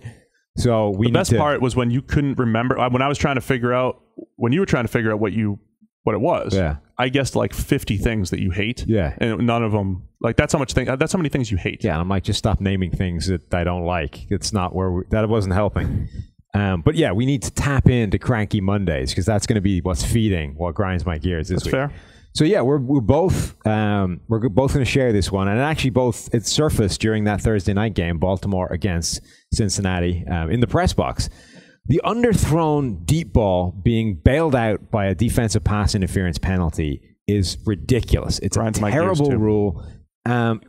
So the best part was when you couldn't remember. When I was trying to figure out, when you were trying to figure out what it was. Yeah. I guessed 50 things that you hate. Yeah. And none of them, that's how many things you hate. Yeah. And I'm like, just stop naming things that I don't like. It's not that wasn't helping. But yeah, we need to tap into cranky Mondays, because that's going to be what's feeding what grinds my gears this week. That's fair. So yeah, we're both going to share this one, and actually it surfaced during that Thursday night game, Baltimore against Cincinnati, in the press box. The underthrown deep ball being bailed out by a defensive pass interference penalty is ridiculous. It's a terrible rule.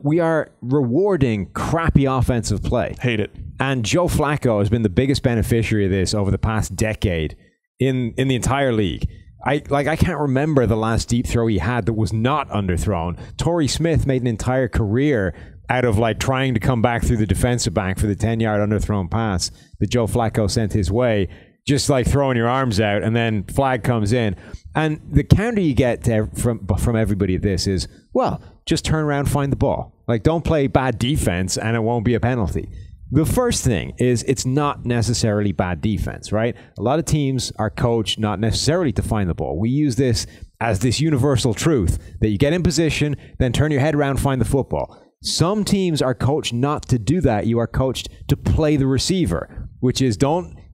We are rewarding crappy offensive play. Hate it. And Joe Flacco has been the biggest beneficiary of this over the past decade in the entire league. I can't remember the last deep throw he had that was not underthrown. Torrey Smith made an entire career out of trying to come back through the defensive back for the 10-yard underthrown pass that Joe Flacco sent his way, just throwing your arms out, and then flag comes in. And the counter you get from everybody at this is, well, just turn around, find the ball. Don't play bad defense and it won't be a penalty. The first thing is it's not necessarily bad defense, right? A lot of teams are coached not necessarily to find the ball. We use this as this universal truth that you get in position, then turn your head around, find the football. Some teams are coached not to do that. You are coached to play the receiver, which is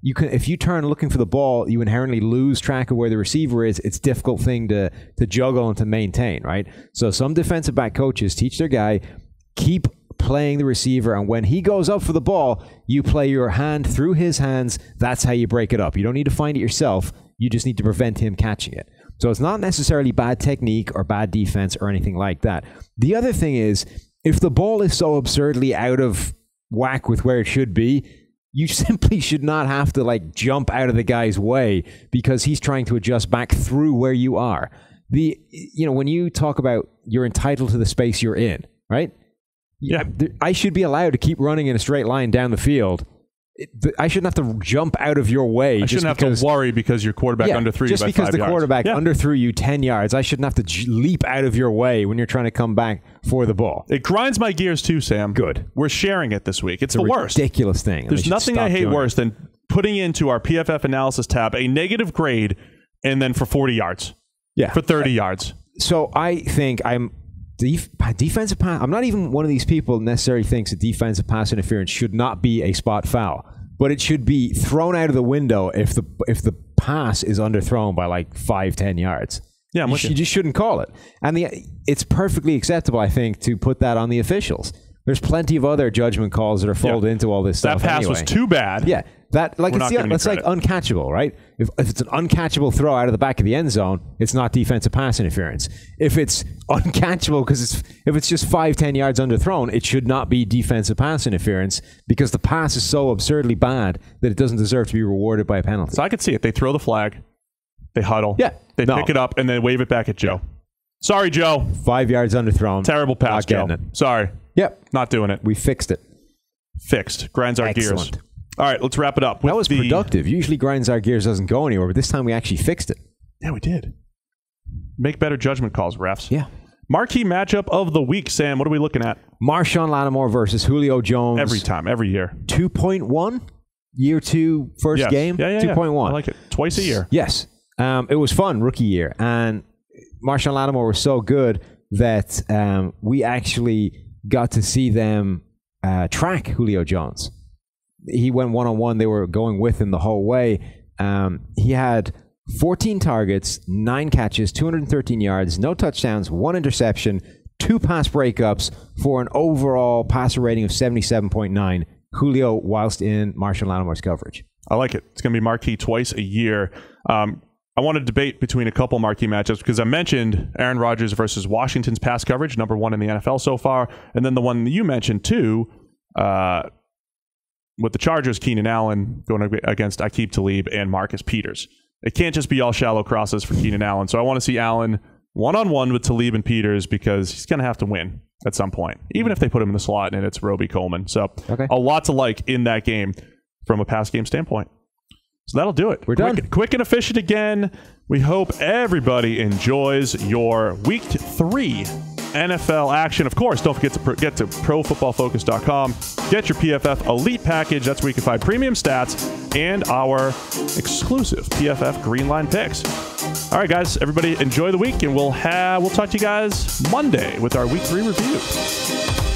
if you turn looking for the ball, you inherently lose track of where the receiver is. It's a difficult thing to juggle and to maintain, right? So some defensive back coaches teach their guy, keep playing the receiver, and when he goes up for the ball, you play your hand through his hands. That's how you break it up. You don't need to find it yourself. You just need to prevent him catching it. So it's not necessarily bad technique or bad defense or anything like that. The other thing is, if the ball is so absurdly out of whack with where it should be, you simply should not have to jump out of the guy's way because he's trying to adjust back through where you are. When you talk about you're entitled to the space you're in, right? Yeah, I should be allowed to keep running in a straight line down the field. I shouldn't have to jump out of your way. I shouldn't have to worry because your quarterback underthrew you by 5 yards. Just because the quarterback underthrew you 10 yards, I shouldn't have to leap out of your way when you're trying to come back for the ball. It grinds my gears too, Sam. Good. We're sharing it this week. It's the worst. Ridiculous thing. There's nothing I hate worse than putting into our PFF analysis tab a negative grade and then for 40 yards. Yeah. For 30 yards. So I think defensive pass. I'm not even one of these people necessarily thinks that defensive pass interference should not be a spot foul, but it should be thrown out of the window if the pass is underthrown by 5-10 yards. Yeah, you just shouldn't call it. And it's perfectly acceptable, I think, to put that on the officials. There's plenty of other judgment calls that are folded into all this stuff. That pass was too bad. Yeah. That's uncatchable, right? If it's an uncatchable throw out of the back of the end zone, it's not defensive pass interference. If it's uncatchable if it's just 5-10 yards underthrown, it should not be defensive pass interference because the pass is so absurdly bad that it doesn't deserve to be rewarded by a penalty. So I could see it. They throw the flag, they huddle, they pick it up, and then wave it back at Joe. Sorry, Joe. 5 yards underthrown. Terrible pass, Joe. Sorry. Yep. Not doing it. We fixed it. Fixed. Grinds our gears. All right, let's wrap it up. That was productive. Usually grinds our gears doesn't go anywhere, but this time we actually fixed it. Yeah, we did. Make better judgment calls, refs. Yeah. Marquee matchup of the week, Sam. What are we looking at? Marshawn Lattimore versus Julio Jones. Every time, every year. 2.1? Year 2, first game? Yeah. 2.1. I like it. Twice a year. Yes. It was fun, rookie year. And Marshawn Lattimore was so good that we actually got to see them track Julio Jones. He went one-on-one. They were going with him the whole way. He had 14 targets, 9 catches, 213 yards, no touchdowns, 1 interception, 2 pass breakups for an overall passer rating of 77.9. Julio whilst in Marshawn Lattimore's coverage. I like it. It's going to be marquee twice a year. I want to debate between a couple marquee matchups because I mentioned Aaron Rodgers versus Washington's pass coverage, number 1 in the NFL so far. And then the one that you mentioned too, with the Chargers, Keenan Allen going against Aqib Talib and Marcus Peters. It can't just be all shallow crosses for Keenan Allen. So I want to see Allen one-on-one with Talib and Peters because he's going to have to win at some point, even if they put him in the slot and it's Roby Coleman. So a lot to like in that game from a pass game standpoint. So that'll do it. We're done. Quick and efficient again. We hope everybody enjoys your Week 3 NFL action. Of course, don't forget to get to ProFootballFocus.com. Get your PFF Elite package. That's where you can find premium stats and our exclusive PFF Green Line picks. All right, guys. Everybody enjoy the week, and we'll talk to you guys Monday with our Week 3 review.